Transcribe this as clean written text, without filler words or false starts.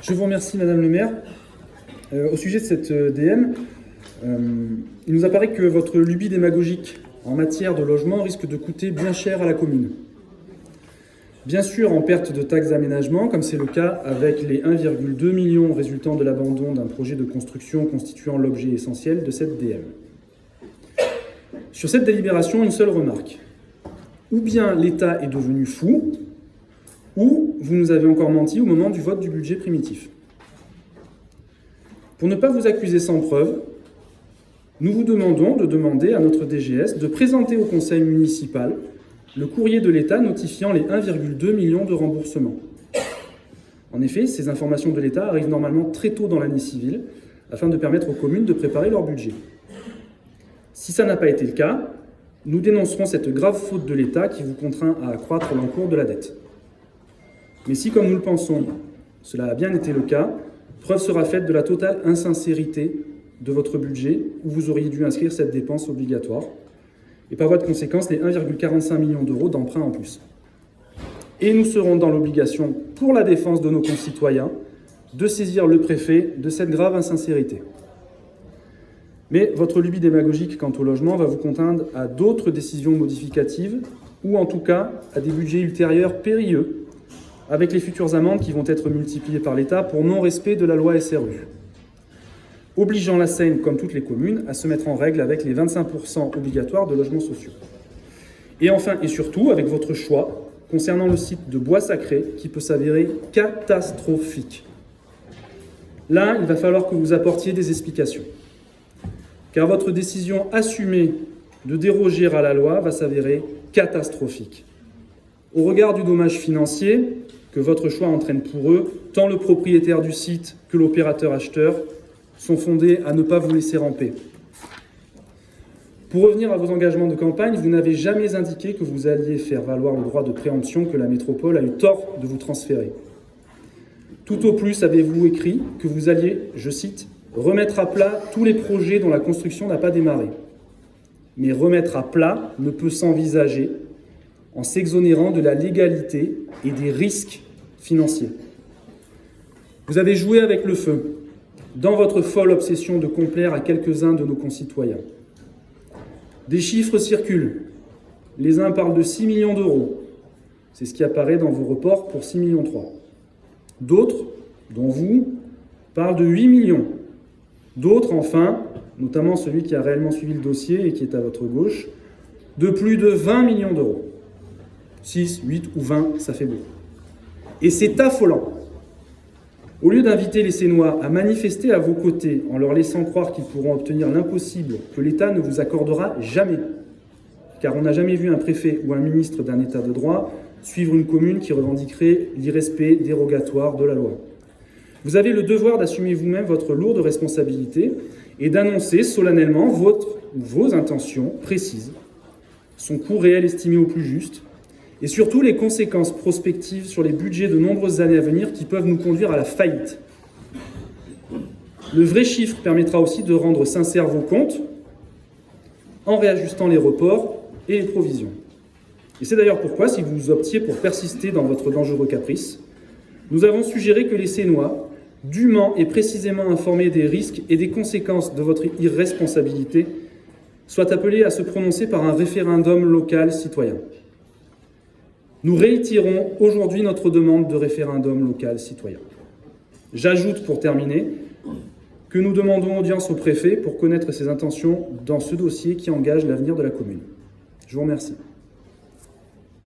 Je vous remercie, Madame le maire. Au sujet de cette DM, il nous apparaît que votre lubie démagogique en matière de logement risque de coûter bien cher à la commune. Bien sûr, en perte de taxes d'aménagement, comme c'est le cas avec les 1,2 million résultant de l'abandon d'un projet de construction constituant l'objet essentiel de cette DM. Sur cette délibération, une seule remarque. Ou bien l'État est devenu fou, ou vous nous avez encore menti au moment du vote du budget primitif. Pour ne pas vous accuser sans preuve, nous vous demandons de demander à notre DGS de présenter au conseil municipal le courrier de l'État notifiant les 1,2 million de remboursements. En effet, ces informations de l'État arrivent normalement très tôt dans l'année civile, afin de permettre aux communes de préparer leur budget. Si ça n'a pas été le cas, nous dénoncerons cette grave faute de l'État qui vous contraint à accroître l'encours de la dette. Mais si, comme nous le pensons, cela a bien été le cas, preuve sera faite de la totale insincérité de votre budget, où vous auriez dû inscrire cette dépense obligatoire, et par voie de conséquence, les 1,45 million d'euros d'emprunt en plus. Et nous serons dans l'obligation, pour la défense de nos concitoyens, de saisir le préfet de cette grave insincérité. Mais votre lubie démagogique quant au logement va vous contraindre à d'autres décisions modificatives, ou en tout cas à des budgets ultérieurs périlleux, avec les futures amendes qui vont être multipliées par l'État pour non-respect de la loi SRU, obligeant la Seine, comme toutes les communes, à se mettre en règle avec les 25% obligatoires de logements sociaux. Et enfin et surtout, avec votre choix concernant le site de Bois-Sacré, qui peut s'avérer catastrophique. Là, il va falloir que vous apportiez des explications, car votre décision assumée de déroger à la loi va s'avérer catastrophique. Au regard du dommage financier que votre choix entraîne pour eux, tant le propriétaire du site que l'opérateur acheteur sont fondés à ne pas vous laisser ramper. Pour revenir à vos engagements de campagne, vous n'avez jamais indiqué que vous alliez faire valoir le droit de préemption que la métropole a eu tort de vous transférer. Tout au plus avez-vous écrit que vous alliez, je cite, « remettre à plat tous les projets dont la construction n'a pas démarré ». Mais remettre à plat ne peut s'envisager en s'exonérant de la légalité et des risques financiers. Vous avez joué avec le feu, dans votre folle obsession de complaire à quelques-uns de nos concitoyens. Des chiffres circulent. Les uns parlent de 6 millions d'euros. C'est ce qui apparaît dans vos reports pour 6,3 millions. D'autres, dont vous, parlent de 8 millions. D'autres, enfin, notamment celui qui a réellement suivi le dossier et qui est à votre gauche, de plus de 20 millions d'euros. 6, 8 ou 20, ça fait beaucoup. Et c'est affolant. Au lieu d'inviter les Sénois à manifester à vos côtés en leur laissant croire qu'ils pourront obtenir l'impossible que l'État ne vous accordera jamais, car on n'a jamais vu un préfet ou un ministre d'un État de droit suivre une commune qui revendiquerait l'irrespect dérogatoire de la loi. Vous avez le devoir d'assumer vous-même votre lourde responsabilité et d'annoncer solennellement vos intentions précises, son coût réel estimé au plus juste, et surtout les conséquences prospectives sur les budgets de nombreuses années à venir qui peuvent nous conduire à la faillite. Le vrai chiffre permettra aussi de rendre sincères vos comptes en réajustant les reports et les provisions. Et c'est d'ailleurs pourquoi, si vous optiez pour persister dans votre dangereux caprice, nous avons suggéré que les Sénois, dûment et précisément informés des risques et des conséquences de votre irresponsabilité, soient appelés à se prononcer par un référendum local citoyen. Nous réitérons aujourd'hui notre demande de référendum local citoyen. J'ajoute pour terminer que nous demandons audience au préfet pour connaître ses intentions dans ce dossier qui engage l'avenir de la commune. Je vous remercie.